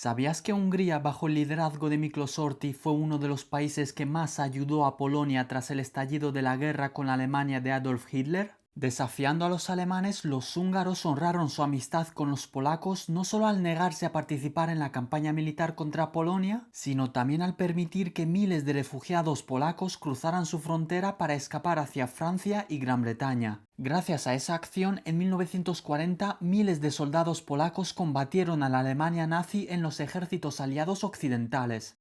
¿Sabías que Hungría, bajo el liderazgo de Miklos Horthy, fue uno de los países que más ayudó a Polonia tras el estallido de la guerra con la Alemania de Adolf Hitler? Desafiando a los alemanes, los húngaros honraron su amistad con los polacos no solo al negarse a participar en la campaña militar contra Polonia, sino también al permitir que miles de refugiados polacos cruzaran su frontera para escapar hacia Francia y Gran Bretaña. Gracias a esa acción, en 1940, miles de soldados polacos combatieron a la Alemania nazi en los ejércitos aliados occidentales.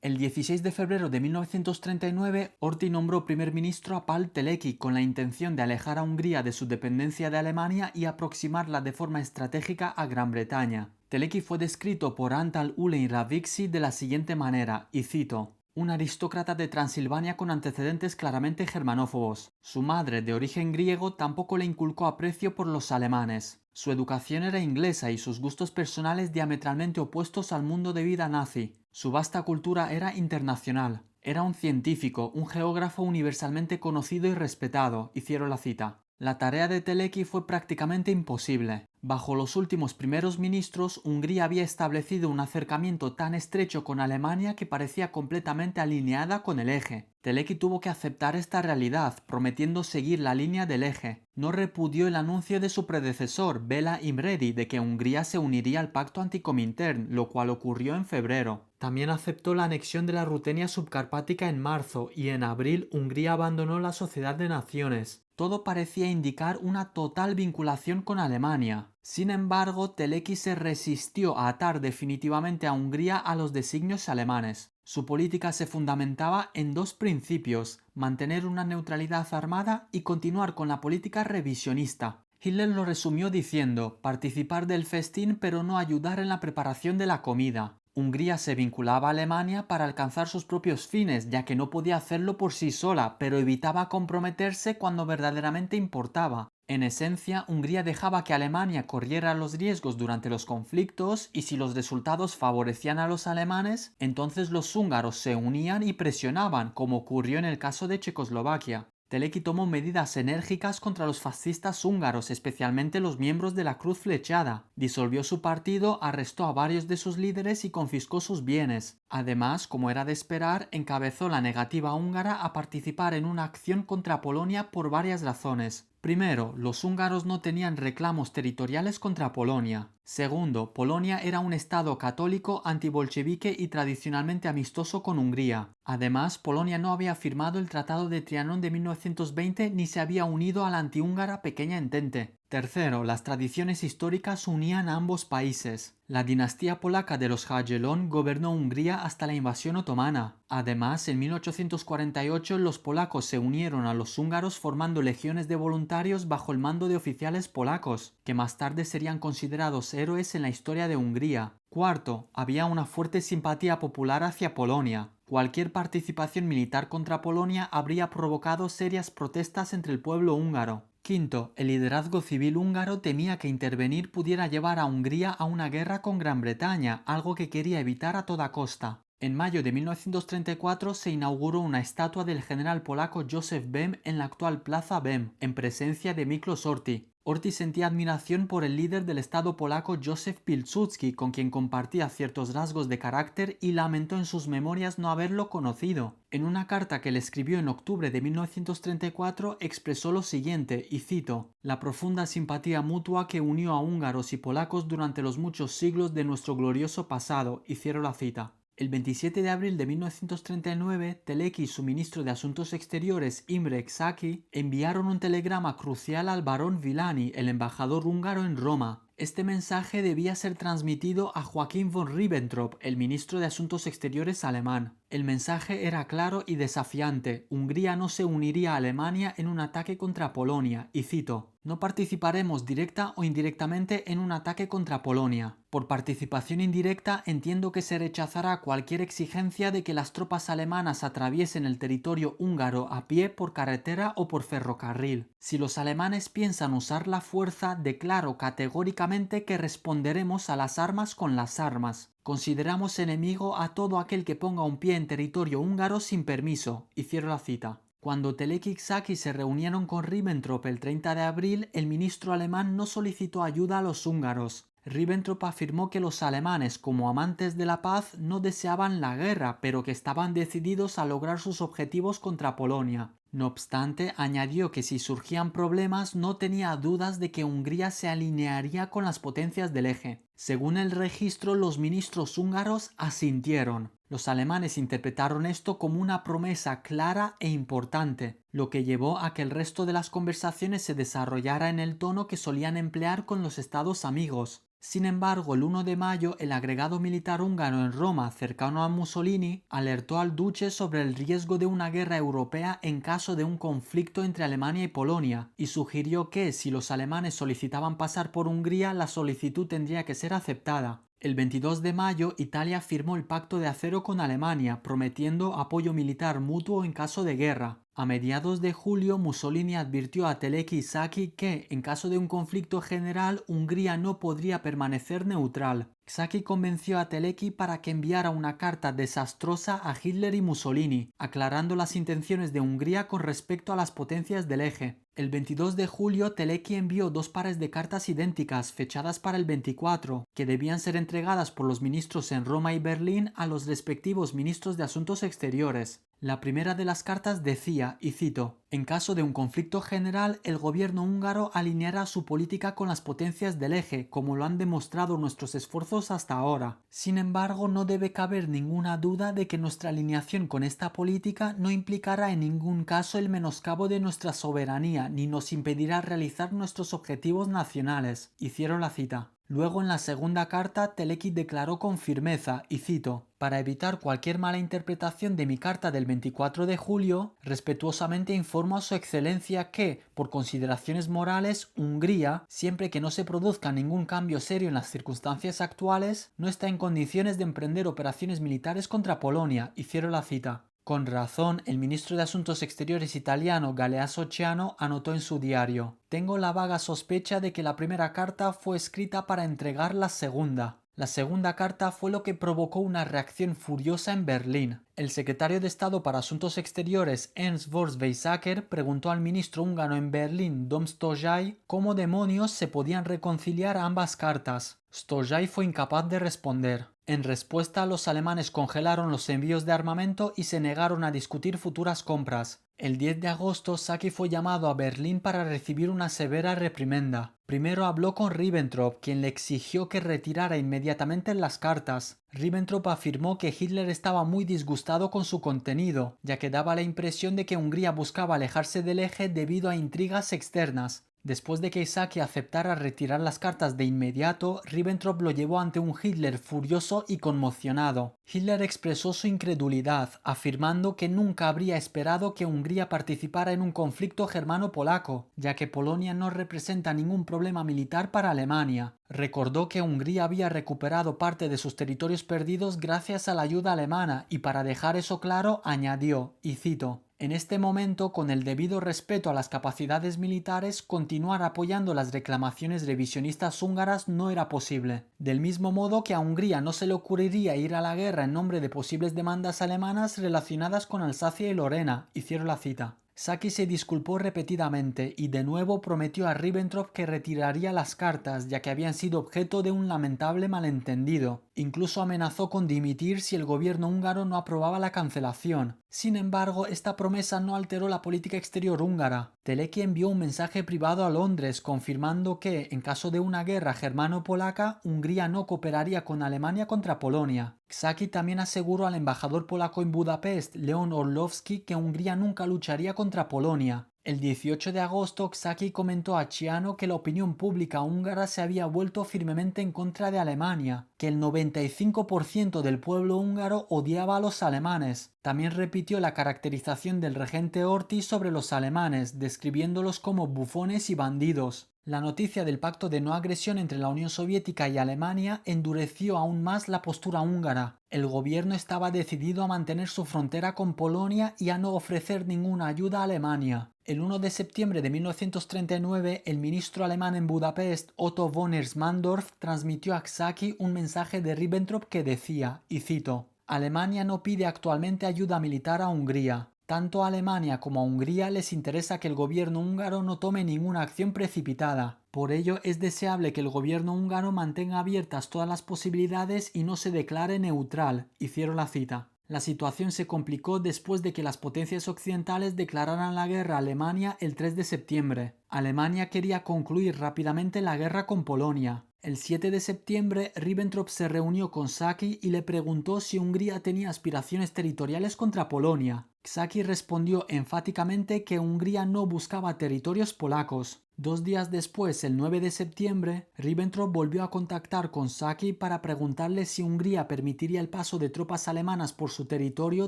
El 16 de febrero de 1939, Horthy nombró primer ministro a Pál Teleki con la intención de alejar a Hungría de su dependencia de Alemania y aproximarla de forma estratégica a Gran Bretaña. Teleki fue descrito por Antal Ulein Raviksi de la siguiente manera, y cito: un aristócrata de Transilvania con antecedentes claramente germanófobos. Su madre, de origen griego, tampoco le inculcó aprecio por los alemanes. Su educación era inglesa y sus gustos personales diametralmente opuestos al mundo de vida nazi. Su vasta cultura era internacional. Era un científico, un geógrafo universalmente conocido y respetado, y cierro la cita. La tarea de Teleki fue prácticamente imposible. Bajo los últimos primeros ministros, Hungría había establecido un acercamiento tan estrecho con Alemania que parecía completamente alineada con el eje. Teleki tuvo que aceptar esta realidad, prometiendo seguir la línea del eje. No repudió el anuncio de su predecesor, Bela Imredi, de que Hungría se uniría al pacto anticomintern, lo cual ocurrió en febrero. También aceptó la anexión de la Rutenia subcarpática en marzo, y en abril Hungría abandonó la Sociedad de Naciones. Todo parecía indicar una total vinculación con Alemania. Sin embargo, Teleki se resistió a atar definitivamente a Hungría a los designios alemanes. Su política se fundamentaba en dos principios: mantener una neutralidad armada y continuar con la política revisionista. Hitler lo resumió diciendo: participar del festín pero no ayudar en la preparación de la comida. Hungría se vinculaba a Alemania para alcanzar sus propios fines, ya que no podía hacerlo por sí sola, pero evitaba comprometerse cuando verdaderamente importaba. En esencia, Hungría dejaba que Alemania corriera los riesgos durante los conflictos y si los resultados favorecían a los alemanes, entonces los húngaros se unían y presionaban, como ocurrió en el caso de Checoslovaquia. Teleki tomó medidas enérgicas contra los fascistas húngaros, especialmente los miembros de la Cruz Flechada. Disolvió su partido, arrestó a varios de sus líderes y confiscó sus bienes. Además, como era de esperar, encabezó la negativa húngara a participar en una acción contra Polonia por varias razones. Primero, los húngaros no tenían reclamos territoriales contra Polonia. Segundo, Polonia era un estado católico, antibolchevique y tradicionalmente amistoso con Hungría. Además, Polonia no había firmado el Tratado de Trianón de 1920 ni se había unido a la antihúngara Pequeña Entente. Tercero, las tradiciones históricas unían a ambos países. La dinastía polaca de los Jagiellon gobernó Hungría hasta la invasión otomana. Además, en 1848 los polacos se unieron a los húngaros formando legiones de voluntarios bajo el mando de oficiales polacos, que más tarde serían considerados héroes en la historia de Hungría. Cuarto, había una fuerte simpatía popular hacia Polonia. Cualquier participación militar contra Polonia habría provocado serias protestas entre el pueblo húngaro. Quinto, el liderazgo civil húngaro temía que intervenir pudiera llevar a Hungría a una guerra con Gran Bretaña, algo que quería evitar a toda costa. En mayo de 1934 se inauguró una estatua del general polaco Józef Bem en la actual Plaza Bem, en presencia de Miklos Horthy. Horthy sentía admiración por el líder del Estado polaco Józef Pilsudski, con quien compartía ciertos rasgos de carácter y lamentó en sus memorias no haberlo conocido. En una carta que le escribió en octubre de 1934 expresó lo siguiente, y cito: «La profunda simpatía mutua que unió a húngaros y polacos durante los muchos siglos de nuestro glorioso pasado», y cierro la cita. El 27 de abril de 1939, Teleki y su ministro de Asuntos Exteriores, Imre Czaki, enviaron un telegrama crucial al barón Villani, el embajador húngaro en Roma. Este mensaje debía ser transmitido a Joachim von Ribbentrop, el ministro de Asuntos Exteriores alemán. El mensaje era claro y desafiante: Hungría no se uniría a Alemania en un ataque contra Polonia, y cito: «No participaremos directa o indirectamente en un ataque contra Polonia. Por participación indirecta entiendo que se rechazará cualquier exigencia de que las tropas alemanas atraviesen el territorio húngaro a pie, por carretera o por ferrocarril. Si los alemanes piensan usar la fuerza, declaro categóricamente categóricamente que responderemos a las armas con las armas. Consideramos enemigo a todo aquel que ponga un pie en territorio húngaro sin permiso. Y cierro la cita. Cuando Teleki y Saki se reunieron con Ribbentrop el 30 de abril, el ministro alemán no solicitó ayuda a los húngaros. Ribbentrop afirmó que los alemanes, como amantes de la paz, no deseaban la guerra, pero que estaban decididos a lograr sus objetivos contra Polonia. No obstante, añadió que si surgían problemas no tenía dudas de que Hungría se alinearía con las potencias del eje. Según el registro, los ministros húngaros asintieron. Los alemanes interpretaron esto como una promesa clara e importante, lo que llevó a que el resto de las conversaciones se desarrollara en el tono que solían emplear con los estados amigos. Sin embargo, el 1 de mayo, el agregado militar húngaro en Roma, cercano a Mussolini, alertó al duce sobre el riesgo de una guerra europea en caso de un conflicto entre Alemania y Polonia, y sugirió que, si los alemanes solicitaban pasar por Hungría, la solicitud tendría que ser aceptada. El 22 de mayo, Italia firmó el Pacto de Acero con Alemania, prometiendo apoyo militar mutuo en caso de guerra. A mediados de julio, Mussolini advirtió a Teleki y Saki que, en caso de un conflicto general, Hungría no podría permanecer neutral. Saki convenció a Teleki para que enviara una carta desastrosa a Hitler y Mussolini, aclarando las intenciones de Hungría con respecto a las potencias del eje. El 22 de julio, Teleki envió 2 pares de cartas idénticas, fechadas para el 24, que debían ser entregadas por los ministros en Roma y Berlín a los respectivos ministros de Asuntos Exteriores. La primera de las cartas decía, y cito, «En caso de un conflicto general, el gobierno húngaro alineará su política con las potencias del eje, como lo han demostrado nuestros esfuerzos hasta ahora. Sin embargo, no debe caber ninguna duda de que nuestra alineación con esta política no implicará en ningún caso el menoscabo de nuestra soberanía, ni nos impedirá realizar nuestros objetivos nacionales». Y cierro la cita. Luego, en la segunda carta, Teleki declaró con firmeza, y cito, «Para evitar cualquier mala interpretación de mi carta del 24 de julio, respetuosamente informo a su excelencia que, por consideraciones morales, Hungría, siempre que no se produzca ningún cambio serio en las circunstancias actuales, no está en condiciones de emprender operaciones militares contra Polonia», y cierro la cita. Con razón, el ministro de Asuntos Exteriores italiano Galeazzo Ciano anotó en su diario: «Tengo la vaga sospecha de que la primera carta fue escrita para entregar la segunda». La segunda carta fue lo que provocó una reacción furiosa en Berlín. El secretario de Estado para Asuntos Exteriores Ernst Weizsäcker preguntó al ministro húngaro en Berlín, Dom Sztojay, cómo demonios se podían reconciliar ambas cartas. Sztojay fue incapaz de responder. En respuesta, los alemanes congelaron los envíos de armamento y se negaron a discutir futuras compras. El 10 de agosto, Saki fue llamado a Berlín para recibir una severa reprimenda. Primero habló con Ribbentrop, quien le exigió que retirara inmediatamente las cartas. Ribbentrop afirmó que Hitler estaba muy disgustado con su contenido, ya que daba la impresión de que Hungría buscaba alejarse del eje debido a intrigas externas. Después de que Saki aceptara retirar las cartas de inmediato, Ribbentrop lo llevó ante un Hitler furioso y conmocionado. Hitler expresó su incredulidad, afirmando que nunca habría esperado que Hungría participara en un conflicto germano-polaco, ya que Polonia no representa ningún problema militar para Alemania. Recordó que Hungría había recuperado parte de sus territorios perdidos gracias a la ayuda alemana y, para dejar eso claro, añadió, y cito, «En este momento, con el debido respeto a las capacidades militares, continuar apoyando las reclamaciones revisionistas húngaras no era posible. Del mismo modo que a Hungría no se le ocurriría ir a la guerra en nombre de posibles demandas alemanas relacionadas con Alsacia y Lorena», y cierro la cita. Saki se disculpó repetidamente y de nuevo prometió a Ribbentrop que retiraría las cartas, ya que habían sido objeto de un lamentable malentendido. Incluso amenazó con dimitir si el gobierno húngaro no aprobaba la cancelación. Sin embargo, esta promesa no alteró la política exterior húngara. Teleki envió un mensaje privado a Londres confirmando que, en caso de una guerra germano-polaca, Hungría no cooperaría con Alemania contra Polonia. Saki también aseguró al embajador polaco en Budapest, Leon Orlowski, que Hungría nunca lucharía contra Polonia. El 18 de agosto, Saki comentó a Ciano que la opinión pública húngara se había vuelto firmemente en contra de Alemania, que el 95% del pueblo húngaro odiaba a los alemanes. También repitió la caracterización del regente Horthy sobre los alemanes, describiéndolos como bufones y bandidos. La noticia del pacto de no agresión entre la Unión Soviética y Alemania endureció aún más la postura húngara. El gobierno estaba decidido a mantener su frontera con Polonia y a no ofrecer ninguna ayuda a Alemania. El 1 de septiembre de 1939, el ministro alemán en Budapest, Otto von Ersmandorf, transmitió a Xhaka un mensaje de Ribbentrop que decía, y cito: «Alemania no pide actualmente ayuda militar a Hungría. Tanto a Alemania como a Hungría les interesa que el gobierno húngaro no tome ninguna acción precipitada. Por ello es deseable que el gobierno húngaro mantenga abiertas todas las posibilidades y no se declare neutral». Y cierro la cita. La situación se complicó después de que las potencias occidentales declararan la guerra a Alemania el 3 de septiembre. Alemania quería concluir rápidamente la guerra con Polonia. El 7 de septiembre, Ribbentrop se reunió con Saki y le preguntó si Hungría tenía aspiraciones territoriales contra Polonia. Saki respondió enfáticamente que Hungría no buscaba territorios polacos. 2 días después, el 9 de septiembre, Ribbentrop volvió a contactar con Saki para preguntarle si Hungría permitiría el paso de tropas alemanas por su territorio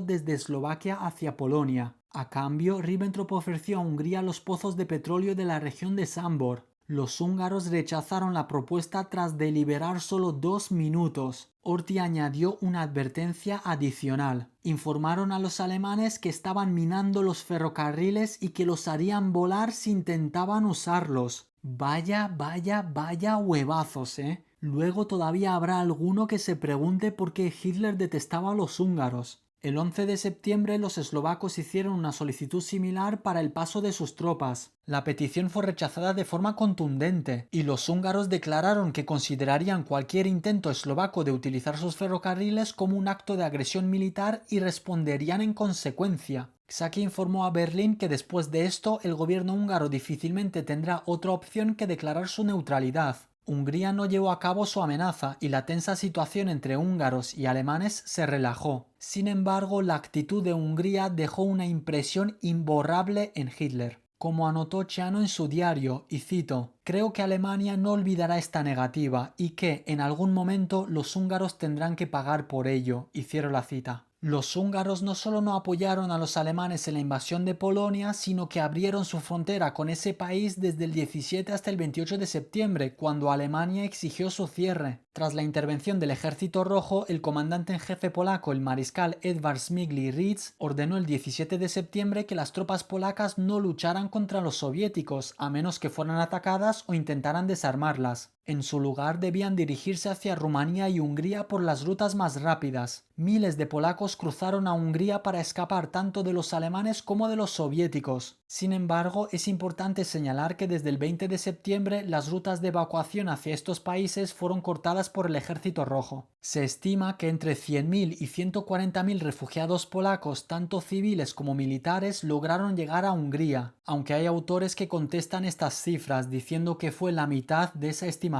desde Eslovaquia hacia Polonia. A cambio, Ribbentrop ofreció a Hungría los pozos de petróleo de la región de Sambor. Los húngaros rechazaron la propuesta tras deliberar solo 2 minutos. Horthy añadió una advertencia adicional. Informaron a los alemanes que estaban minando los ferrocarriles y que los harían volar si intentaban usarlos. Vaya huevazos, ¿eh? Luego todavía habrá alguno que se pregunte por qué Hitler detestaba a los húngaros. El 11 de septiembre los eslovacos hicieron una solicitud similar para el paso de sus tropas. La petición fue rechazada de forma contundente y los húngaros declararon que considerarían cualquier intento eslovaco de utilizar sus ferrocarriles como un acto de agresión militar y responderían en consecuencia. Xhaka informó a Berlín que después de esto el gobierno húngaro difícilmente tendrá otra opción que declarar su neutralidad. Hungría no llevó a cabo su amenaza y la tensa situación entre húngaros y alemanes se relajó. Sin embargo, la actitud de Hungría dejó una impresión imborrable en Hitler. Como anotó Ciano en su diario, y cito: «Creo que Alemania no olvidará esta negativa y que, en algún momento, los húngaros tendrán que pagar por ello», y cierro la cita. Los húngaros no solo no apoyaron a los alemanes en la invasión de Polonia, sino que abrieron su frontera con ese país desde el 17 hasta el 28 de septiembre, cuando Alemania exigió su cierre. Tras la intervención del Ejército Rojo, el comandante en jefe polaco, el mariscal Edward Śmigły-Ritz, ordenó el 17 de septiembre que las tropas polacas no lucharan contra los soviéticos, a menos que fueran atacadas o intentaran desarmarlas. En su lugar debían dirigirse hacia Rumanía y Hungría por las rutas más rápidas. Miles de polacos cruzaron a Hungría para escapar tanto de los alemanes como de los soviéticos. Sin embargo, es importante señalar que desde el 20 de septiembre las rutas de evacuación hacia estos países fueron cortadas por el Ejército Rojo. Se estima que entre 100.000 y 140.000 refugiados polacos, tanto civiles como militares, lograron llegar a Hungría, aunque hay autores que contestan estas cifras diciendo que fue la mitad de esa estimación.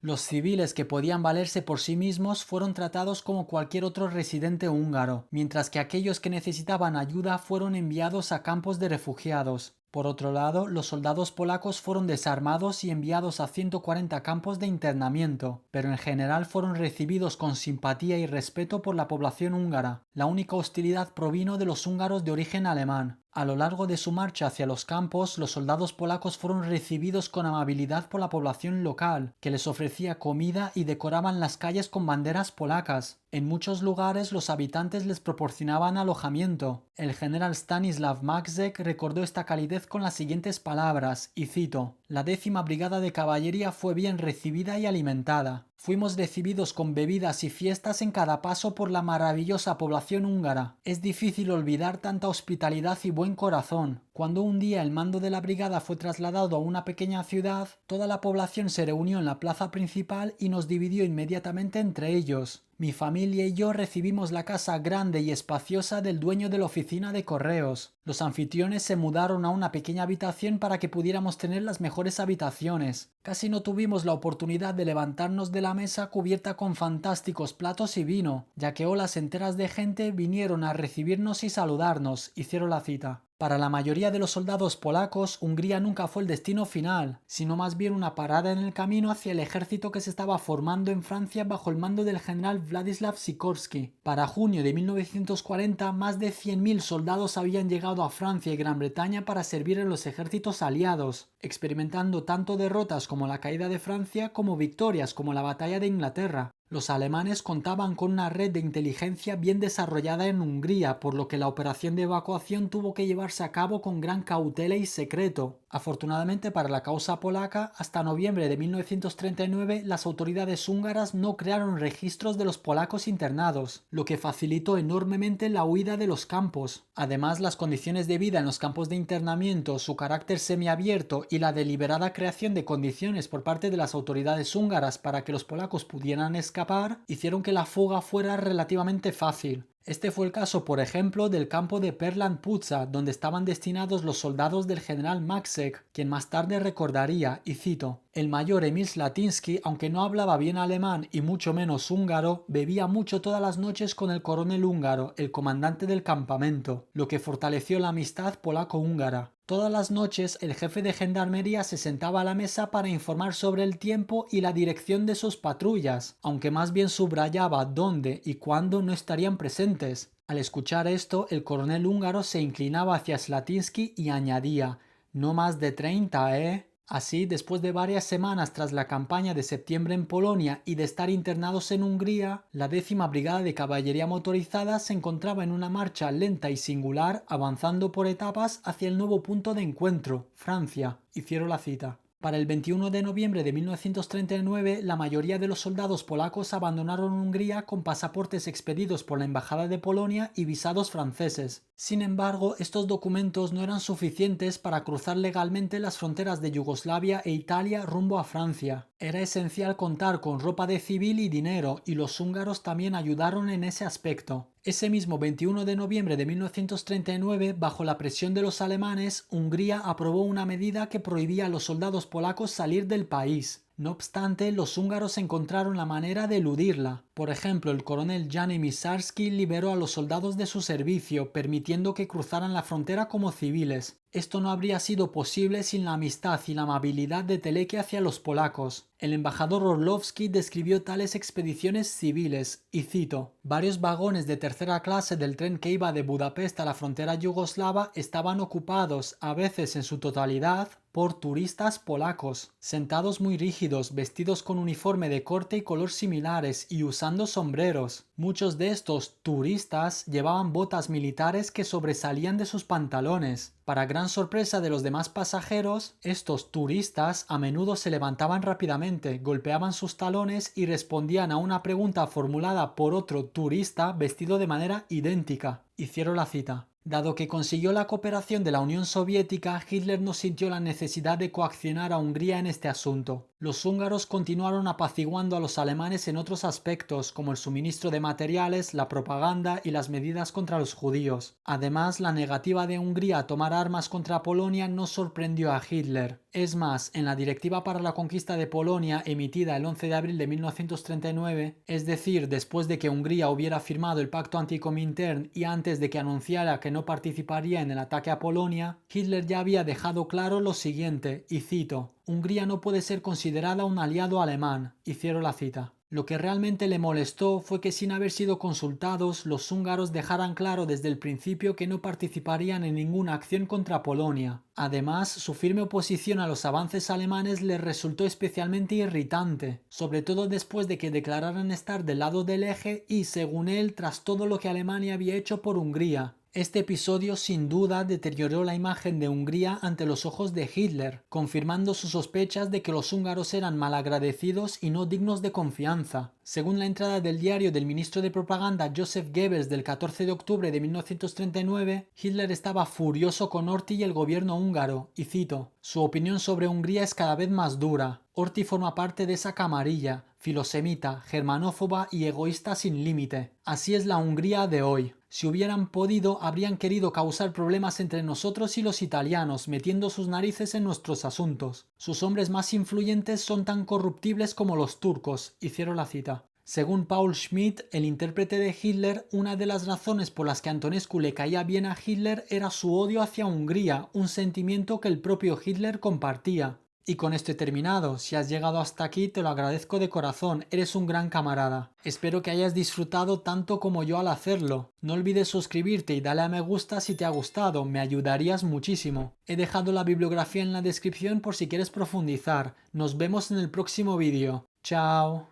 Los civiles que podían valerse por sí mismos fueron tratados como cualquier otro residente húngaro, mientras que aquellos que necesitaban ayuda fueron enviados a campos de refugiados. Por otro lado, los soldados polacos fueron desarmados y enviados a 140 campos de internamiento, pero en general fueron recibidos con simpatía y respeto por la población húngara. La única hostilidad provino de los húngaros de origen alemán. A lo largo de su marcha hacia los campos, los soldados polacos fueron recibidos con amabilidad por la población local, que les ofrecía comida y decoraban las calles con banderas polacas. En muchos lugares los habitantes les proporcionaban alojamiento. El general Stanislav Maxek recordó esta calidez con las siguientes palabras, y cito: «La 10ª Brigada de Caballería fue bien recibida y alimentada. Fuimos recibidos con bebidas y fiestas en cada paso por la maravillosa población húngara. Es difícil olvidar tanta hospitalidad y buen corazón. Cuando un día el mando de la brigada fue trasladado a una pequeña ciudad, toda la población se reunió en la plaza principal y nos dividió inmediatamente entre ellos. Mi familia y yo recibimos la casa grande y espaciosa del dueño de la oficina de correos. Los anfitriones se mudaron a una pequeña habitación para que pudiéramos tener las mejores habitaciones. Casi no tuvimos la oportunidad de levantarnos de la mesa cubierta con fantásticos platos y vino, ya que olas enteras de gente vinieron a recibirnos y saludarnos», y cierro la cita. Para la mayoría de los soldados polacos, Hungría nunca fue el destino final, sino más bien una parada en el camino hacia el ejército que se estaba formando en Francia bajo el mando del general Władysław Sikorski. Para junio de 1940, más de 100.000 soldados habían llegado a Francia y Gran Bretaña para servir en los ejércitos aliados, experimentando tanto derrotas como la caída de Francia como victorias como la batalla de Inglaterra. Los alemanes contaban con una red de inteligencia bien desarrollada en Hungría, por lo que la operación de evacuación tuvo que llevarse a cabo con gran cautela y secreto. Afortunadamente para la causa polaca, hasta noviembre de 1939 las autoridades húngaras no crearon registros de los polacos internados, lo que facilitó enormemente la huida de los campos. Además, las condiciones de vida en los campos de internamiento, su carácter semiabierto y la deliberada creación de condiciones por parte de las autoridades húngaras para que los polacos pudieran escapar, hicieron que la fuga fuera relativamente fácil. Este fue el caso, por ejemplo, del campo de Perlan Puza, donde estaban destinados los soldados del general Maxek, quien más tarde recordaría, y cito: "El mayor Emil Slatinsky, aunque no hablaba bien alemán y mucho menos húngaro, bebía mucho todas las noches con el coronel húngaro, el comandante del campamento, lo que fortaleció la amistad polaco-húngara. Todas las noches el jefe de gendarmería se sentaba a la mesa para informar sobre el tiempo y la dirección de sus patrullas, aunque más bien subrayaba dónde y cuándo no estarían presentes". Al escuchar esto, el coronel húngaro se inclinaba hacia Slatinsky y añadía: "No más de 30, ¿eh?". Así, después de varias semanas tras la campaña de septiembre en Polonia y de estar internados en Hungría, la 10ª Brigada de Caballería Motorizada se encontraba en una marcha lenta y singular, avanzando por etapas hacia el nuevo punto de encuentro, Francia. Y cierro la cita. Para el 21 de noviembre de 1939, la mayoría de los soldados polacos abandonaron Hungría con pasaportes expedidos por la Embajada de Polonia y visados franceses. Sin embargo, estos documentos no eran suficientes para cruzar legalmente las fronteras de Yugoslavia e Italia rumbo a Francia. Era esencial contar con ropa de civil y dinero, y los húngaros también ayudaron en ese aspecto. Ese mismo 21 de noviembre de 1939, bajo la presión de los alemanes, Hungría aprobó una medida que prohibía a los soldados polacos salir del país. No obstante, los húngaros encontraron la manera de eludirla. Por ejemplo, el coronel Jan Emisarski liberó a los soldados de su servicio, permitiendo que cruzaran la frontera como civiles. Esto no habría sido posible sin la amistad y la amabilidad de Teleki hacia los polacos. El embajador Orlowski describió tales expediciones civiles, y cito: "Varios vagones de tercera clase del tren que iba de Budapest a la frontera yugoslava estaban ocupados, a veces en su totalidad, por turistas polacos, sentados muy rígidos, vestidos con uniforme de corte y color similares y usando sombreros. Muchos de estos turistas llevaban botas militares que sobresalían de sus pantalones. Para gran sorpresa de los demás pasajeros, estos turistas a menudo se levantaban rápidamente, golpeaban sus talones y respondían a una pregunta formulada por otro turista vestido de manera idéntica". Y cierro la cita. Dado que consiguió la cooperación de la Unión Soviética, Hitler no sintió la necesidad de coaccionar a Hungría en este asunto. Los húngaros continuaron apaciguando a los alemanes en otros aspectos, como el suministro de materiales, la propaganda y las medidas contra los judíos. Además, la negativa de Hungría a tomar armas contra Polonia no sorprendió a Hitler. Es más, en la Directiva para la Conquista de Polonia, emitida el 11 de abril de 1939, es decir, después de que Hungría hubiera firmado el pacto anticomintern y antes de que anunciara que no participaría en el ataque a Polonia, Hitler ya había dejado claro lo siguiente, y cito: "Hungría no puede ser considerada un aliado alemán", y cierro la cita. Lo que realmente le molestó fue que, sin haber sido consultados, los húngaros dejaran claro desde el principio que no participarían en ninguna acción contra Polonia. Además, su firme oposición a los avances alemanes les resultó especialmente irritante, sobre todo después de que declararan estar del lado del eje y, según él, tras todo lo que Alemania había hecho por Hungría. Este episodio sin duda deterioró la imagen de Hungría ante los ojos de Hitler, confirmando sus sospechas de que los húngaros eran malagradecidos y no dignos de confianza. Según la entrada del diario del ministro de propaganda Joseph Goebbels del 14 de octubre de 1939, Hitler estaba furioso con Horthy y el gobierno húngaro, y cito: "Su opinión sobre Hungría es cada vez más dura. Horthy forma parte de esa camarilla, filosemita, germanófoba y egoísta sin límite. Así es la Hungría de hoy. Si hubieran podido, habrían querido causar problemas entre nosotros y los italianos, metiendo sus narices en nuestros asuntos. Sus hombres más influyentes son tan corruptibles como los turcos", y cierro la cita. Según Paul Schmidt, el intérprete de Hitler, una de las razones por las que Antonescu le caía bien a Hitler era su odio hacia Hungría, un sentimiento que el propio Hitler compartía. Y con esto he terminado. Si has llegado hasta aquí, te lo agradezco de corazón, eres un gran camarada. Espero que hayas disfrutado tanto como yo al hacerlo. No olvides suscribirte y darle a me gusta si te ha gustado, me ayudarías muchísimo. He dejado la bibliografía en la descripción por si quieres profundizar. Nos vemos en el próximo vídeo. Chao.